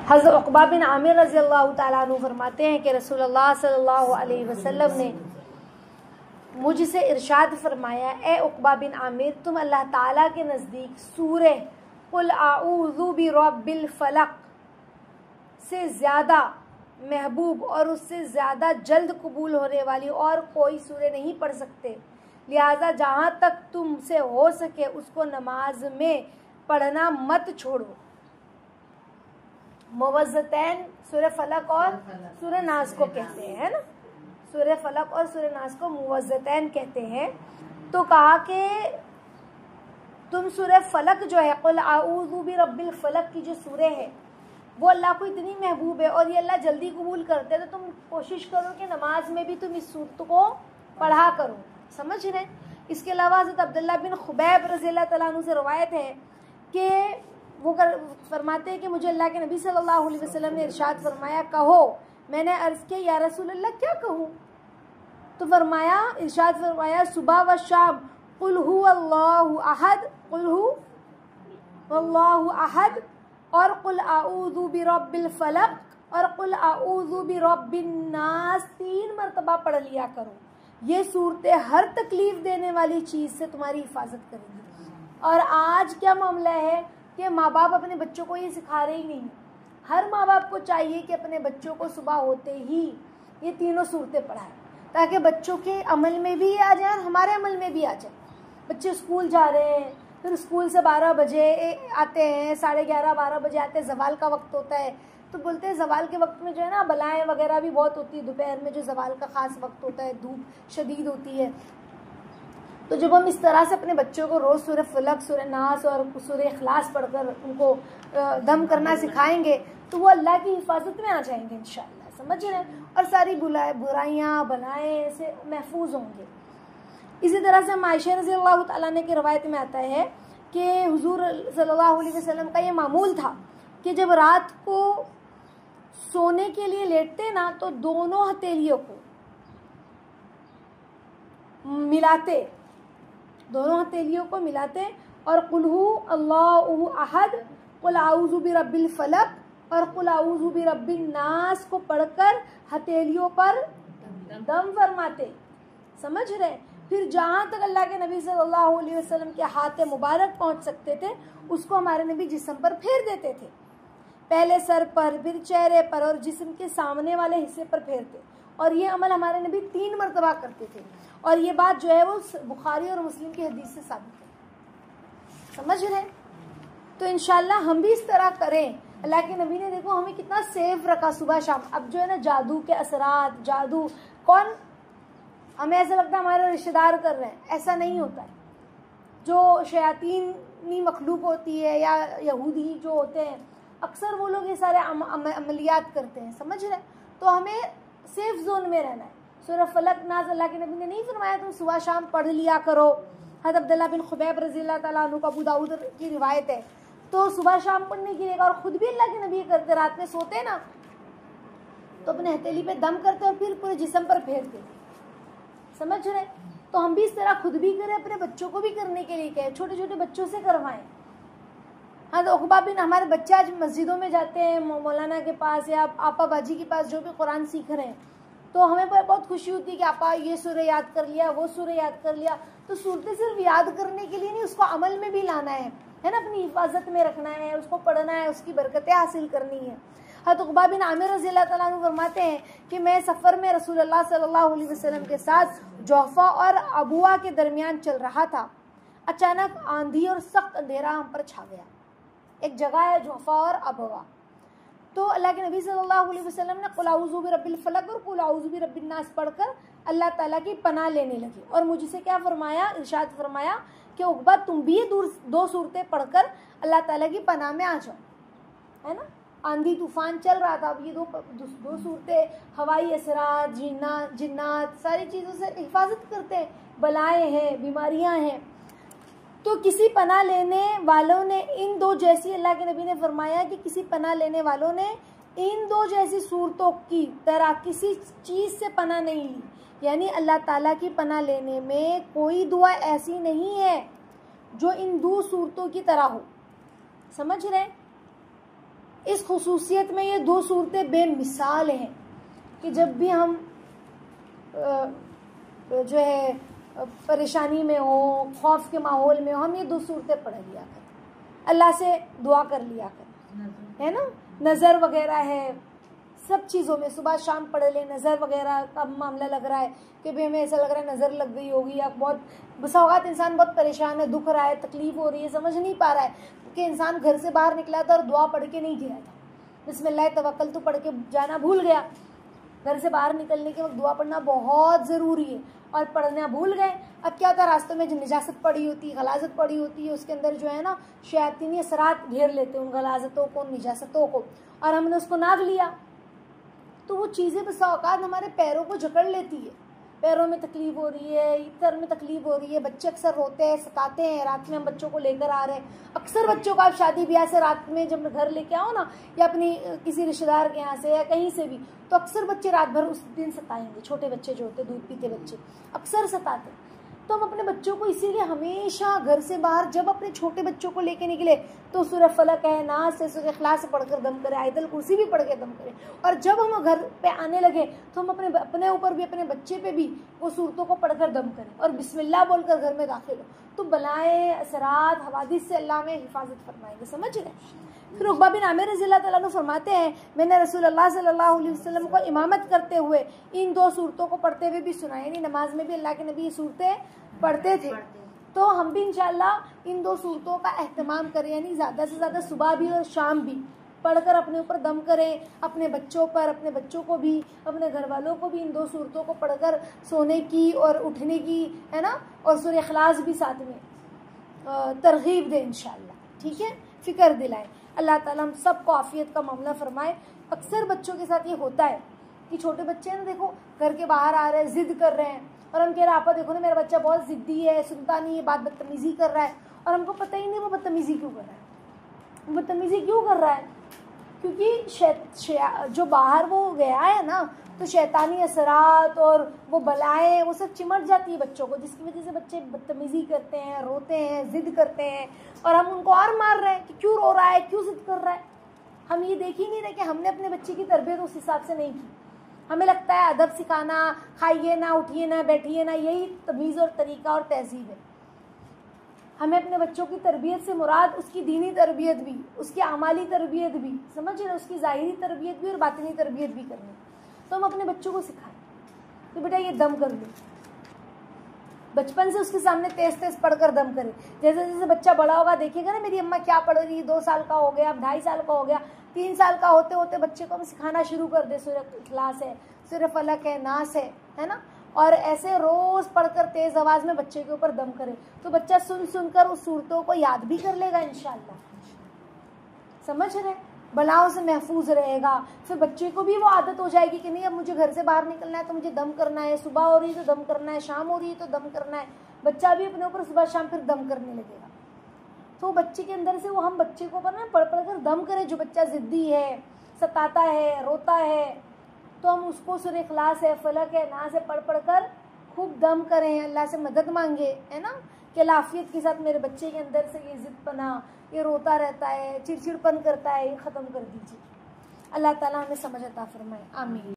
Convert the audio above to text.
हज़रत उक़बा बिन आमिर रज़ी अल्लाह तआला अन्हु फरमाते हैं कि रसूलुल्लाह सल्लल्लाहु अलैहि वसल्लम ने मुझसे इरशाद फरमाया, ए उक़बा बिन आमिर, तुम अल्लाह ताला के नज़दीक सूरह कुल आऊज़ु बिरब्बिल फलक से ज़्यादा महबूब और उससे ज़्यादा जल्द कबूल होने वाली और कोई सूरह नहीं पढ़ सकते, लिहाजा जहाँ तक तुमसे हो सके उसको नमाज में पढ़ना मत छोड़ो। मुवज़्ज़तैन सूरह फलक और सूरह नास को कहते हैं, है ना। सूरह फलक और सूरह नास को मुवज़्ज़तैन कहते हैं। तो कहा कि तुम सूरह फलक जो है, कुल आऊज़ु बिरब्बिल फलक की जो सूरह है वो अल्लाह को इतनी महबूब है और ये अल्लाह जल्दी कबूल करते हैं, तो तुम कोशिश करो कि नमाज में भी तुम इस सूरत को पढ़ा करो। समझ रहे। इसके अलावा हज़रत अब्दुल्लाह बिन खुबैब रज़ियल्लाहु तआला अन्हु से रवायत है कि वो फरमाते हैं कि मुझे अल्लाह के नबी सल्लल्लाहु अलैहि वसल्लम ने इरशाद फरमाया, कहो। मैंने अर्ज़ किया, या रसूल अल्लाह क्या कहूँ? तो फरमाया, इरशाद फरमाया, सुबह व शाम कुल हु अल्लाहु अहद, कुल हु अल्लाहु अहद और कुल आऊज़ु बिरब्बिल फलक और कुल आऊज़ु बिरब्बिन नास 3 मरतबा पढ़ लिया करो। ये सूरतें हर तकलीफ़ देने वाली चीज़ से तुम्हारी हिफाजत करेंगी। और आज क्या मामला है कि माँ बाप अपने बच्चों को ये सिखा रहे ही नहीं। हर माँ बाप को चाहिए कि अपने बच्चों को सुबह होते ही ये तीनों सूरतें पढ़ाएं, ताकि बच्चों के अमल में भी आ जाए और हमारे अमल में भी आ जाए। बच्चे स्कूल जा रहे हैं, फिर स्कूल से 12 बजे आते हैं, 11:30 12 बजे आते हैं, ज़वाल का वक्त होता है। तो बोलते हैं ज़वाल के वक्त में जो है ना बलाएँ वगैरह भी बहुत होती है। दोपहर में जो ज़वाल का ख़ास वक्त होता है, धूप शदीद होती है। तो जब हम इस तरह से अपने बच्चों को रोज़ सूरह फलक, सूरह नास और सूरह इखलास पढ़कर उनको दम करना सिखाएंगे तो वो अल्लाह की हिफाजत में आ जाएंगे इंशाअल्लाह। समझ रहे हैं। और सारी बुराइयाँ बलाएँ से महफूज होंगे। इसी तरह से आयशा रज़ियल्लाहु तआला अन्हा की रवायत में आता है कि हुजूर सल्लल्लाहु अलैहि वसल्लम का ये मामूल था कि जब रात को सोने के लिए लेटते ना तो दोनों हथेलियों को मिलाते, दोनों हथेलियों को मिलाते और कुल हु अल्लाहु अहद, कुल आऊज़ु बिरब्बिल फलक और कुल आऊज़ु बिरब्बिन नास को पढ़कर हथेलियों पर दम फरमाते। समझ रहे। फिर जहाँ तक अल्लाह के नबी सल्लल्लाहु अलैहि वसल्लम के हाथ मुबारक पहुँच सकते थे उसको हमारे नबी जिस्म पर फेर देते थे। पहले सर पर, फिर चेहरे पर और जिस्म के सामने वाले हिस्से पर फेरते। और ये अमल हमारे नबी 3 मरतबा करते थे। और ये बात जो है वो बुखारी और मुस्लिम की हदीस से साबित है। समझ रहे। तो इंशाल्लाह हम भी इस तरह करें। अल्लाह के नबी ने देखो हमें कितना सेफ रखा सुबह शाम। अब जो है ना जादू के असरात, जादू कौन, हमें ऐसा लगता है हमारे रिश्तेदार कर रहे हैं, ऐसा नहीं होता है। जो शयातीनी मखलूक होती है या यहूदी जो होते हैं अक्सर वो लोग ये सारे अमलियात करते हैं। समझ रहे। तो हमें सेफ जोन में रहना है। सूरह फलक नाज़ अल्लाह के नबी ने नहीं फरमाया तुम सुबह शाम पढ़ लिया करो। हज़रत अब्दुल्लाह बिन खुबैब रज़ियल्लाहु तआला अन्हु का अबू दाऊद की रिवायत है। तो सुबह शाम पढ़ने की और ख़ुद भी अल्लाह के नबी करते, रात में सोते ना तो अपने हथेली पे दम करते और फिर पूरे जिस्म पर फेरते। समझ रहे। तो हम भी इस तरह खुद भी करें, अपने बच्चों को भी करने के लिए कहें, छोटे छोटे बच्चों से करवाएं। हाँ, तो उक़बा बिन, हमारे बच्चे आज मस्जिदों में जाते हैं मौलाना के पास या आपा बाजी के पास जो भी कुरान सीख रहे हैं, तो हमें बहुत खुशी होती है कि आपा ये सूरह याद कर लिया, वो सूरह याद कर लिया। तो सूरतें सिर्फ याद करने के लिए नहीं, उसको अमल में भी लाना है ना, अपनी हिफाजत में रखना है, उसको पढ़ना है, उसकी बरकतें हासिल करनी है। हज़रत उक़बा बिन आमिर रज़ियल्लाहु तआला अन्हु फरमाते हैं कि मैं सफ़र में रसूलुल्लाह सल्लल्लाहु अलैहि वसल्लम के साथ जोहफ़ा और अबुआ के दरमियान चल रहा था। अचानक आंधी और सख्त अंधेरा हम पर छा गया। एक जगह है जोहफ़ा और अबुआ। तो अल्लाह के नबी सल्लल्लाहु अलैहि वसल्लम ने कुल आऊज़ु बिरब्बिल फलक और कुल आऊज़ु बिरब्बिन नास पढ़कर अल्लाह ताला की पनाह लेने लगे। और मुझसे क्या फरमाया, इरशाद फरमाया कि उक़बा तुम भी ये 2 सूरतें पढ़कर अल्लाह ताला की पनाह में आ जाओ। है ना। आंधी तूफ़ान चल रहा था। अब ये दो सूरतें हवाई असरात, जिन्नात सारी चीज़ों से हिफाजत करते हैं। बलाएँ हैं, बीमारियाँ हैं। तो किसी पनाह लेने वालों ने इन 2 जैसी, अल्लाह के नबी ने फरमाया कि किसी पनाह लेने वालों ने इन 2 जैसी सूरतों की तरह किसी चीज़ से पनाह नहीं ली। यानी अल्लाह ताला की पनाह लेने में कोई दुआ ऐसी नहीं है जो इन 2 सूरतों की तरह हो। समझ रहे। इस खुसूसियत में ये 2 सूरतें बेमिसाल हैं कि जब भी हम जो है परेशानी में हो, खौफ के माहौल में हो, हम ये 2 सूरतें पढ़ लिया करें, अल्लाह से दुआ कर लिया करें, है ना। नज़र वगैरह है, सब चीज़ों में सुबह शाम पढ़ ले। नज़र वगैरह का मामला लग रहा है कि भाई हमें ऐसा लग रहा है नज़र लग गई होगी, या बहुत बसा औक़ात इंसान बहुत परेशान है, दुख रहा है, तकलीफ़ हो रही है, समझ नहीं पा रहा है कि इंसान घर से बाहर निकला था और दुआ पढ़ के नहीं गया था, बिस्मिल्लाह तवक्कल तो पढ़ के जाना भूल गया। घर से बाहर निकलने के वक्त दुआ पढ़ना बहुत ज़रूरी है और पढ़ना भूल गए। अब क्या होता है, रास्तों में जो निजासत पड़ी होती है, गलाजत पड़ी होती है, उसके अंदर जो है ना शैतानी असरात घेर लेते हैं उन गलाजतों को, निजासतों को, और हमने उसको नाग लिया तो वो चीज़ें बसा औकात हमारे पैरों को जकड़ लेती है। पैरों में तकलीफ हो रही है, सर में तकलीफ हो रही है, बच्चे अक्सर रोते हैं, सताते हैं। रात में हम बच्चों को लेकर आ रहे हैं, अक्सर बच्चों को आप शादी ब्याह से रात में जब घर लेके आओ ना, या अपनी किसी रिश्तेदार के यहाँ से या कहीं से भी, तो अक्सर बच्चे रात भर उस दिन सताएंगे। छोटे बच्चे जो होते, दूध पीते बच्चे अक्सर सताते। तो हम अपने बच्चों को इसीलिए हमेशा घर से बाहर जब अपने छोटे बच्चों को लेके निकले तो सूरह फलक है, नास है, सूरह इखलास से पढ़कर दम करें, आयतल कुर्सी भी पढ़ के दम करें। और जब हम घर पे आने लगे तो हम अपने ऊपर भी, अपने बच्चे पे भी वो सूरतों को पढ़कर दम करें और बिस्मिल्लाह बोलकर घर में दाखिल हो, तो बलाएं, असरात, हवादिस से अल्लाह में हिफाजत फरमाएंगे। समझ रहे। फिर उक़बा बिन आमिर रज़ियल्लाहु ताला अन्हु फरमाते हैं, मैंने रसूलुल्लाह सल्लल्लाहु अलैहि वसल्लम को इमामत करते हुए इन 2 सूरतों को पढ़ते हुए भी सुना, यानी नमाज में भी अल्लाह के नबी ये सूरतें पढ़ते थे। तो हम भी इंशाअल्लाह इन 2 सूरतों का एहतमाम करें, यानी ज़्यादा से ज़्यादा सुबह भी और शाम भी पढ़कर अपने ऊपर दम करें, अपने बच्चों पर, अपने बच्चों को भी, अपने घर वालों को भी इन 2 सूरतों को पढ़कर सोने की और उठने की, है ना, और सूरह इखलास भी साथ में तरगीब दें इंशाअल्लाह। ठीक है, फ़िक्र दिलाएं। अल्लाह ताला हम सबको आफियत का मामला फरमाए। अक्सर बच्चों के साथ ये होता है कि छोटे बच्चे हैं ना, देखो घर के बाहर आ रहे हैं, ज़िद कर रहे हैं, और हम कह रहे हैं आपा देखो ना मेरा बच्चा बहुत ज़िद्दी है, सुनता नहीं है बात, बदतमीज़ी कर रहा है, और हमको पता ही नहीं वो बदतमीज़ी क्यों कर रहा है। बदतमीज़ी क्यों कर रहा है? क्योंकि जो बाहर वो गया है ना, तो शैतानी असरात और वो बलाएं वो सब चिमट जाती है बच्चों को, जिसकी वजह से बच्चे बदतमीज़ी करते हैं, रोते हैं, ज़िद करते हैं, और हम उनको और मार रहे हैं कि क्यों रो रहा है, क्यों ज़िद कर रहा है। हम ये देख ही नहीं रहे कि हमने अपने बच्चे की तरबियत उस हिसाब से नहीं की। हमें लगता है अदब सिखाना, खाइए ना, उठिए ना, बैठिए ना, यही तमीज़ और तरीका और तहजीब है। हमें अपने बच्चों की तरबियत से मुराद उसकी दीनी तरबियत भी, उसकी आमाली तरबियत भी, समझ रहे, उसकी ज़ाहिरी तरबियत भी और बातिनी तरबियत भी करनी। तो हम अपने बच्चों को सिखाएं कि बेटा ये दम कर लो, बचपन से उसके सामने तेज तेज पढ़कर दम करे। जैसे जैसे बच्चा बड़ा होगा देखेगा ना मेरी अम्मा क्या पढ़ रही है, 2 साल का हो गया, अब 2.5 साल का हो गया, 3 साल का होते होते बच्चे को हम सिखाना शुरू कर दे, सूरह इखलास है, सूरह फलक है, नास है ना, और ऐसे रोज़ पढ़कर तेज़ आवाज़ में बच्चे के ऊपर दम करे, तो बच्चा सुन सुनकर उस सूरतों को याद भी कर लेगा इंशाअल्लाह। समझ रहे, बलाओं से महफूज रहेगा। फिर बच्चे को भी वो आदत हो जाएगी कि नहीं अब मुझे घर से बाहर निकलना है तो मुझे दम करना है, सुबह हो रही है तो दम करना है, शाम हो रही है तो दम करना है। बच्चा भी अपने ऊपर सुबह शाम फिर दम करने लगेगा। तो बच्चे के अंदर से वो हम बच्चे को ना पढ़ पढ़ कर दम करें। जो बच्चा ज़िद्दी है, सताता है, रोता है, तो हम उसको सूरह इखलास है, फलक है, नास है पढ़ पढ़ कर खूब दम करें, अल्लाह से मदद मांगे, है ना, कि लाफियत के साथ मेरे बच्चे के अंदर से ये ज़िद्दपना, ये रोता रहता है, चिड़चिड़पन करता है, ये ख़त्म कर दीजिए। अल्लाह ताला हमें समझ अता फरमाए, आमीन।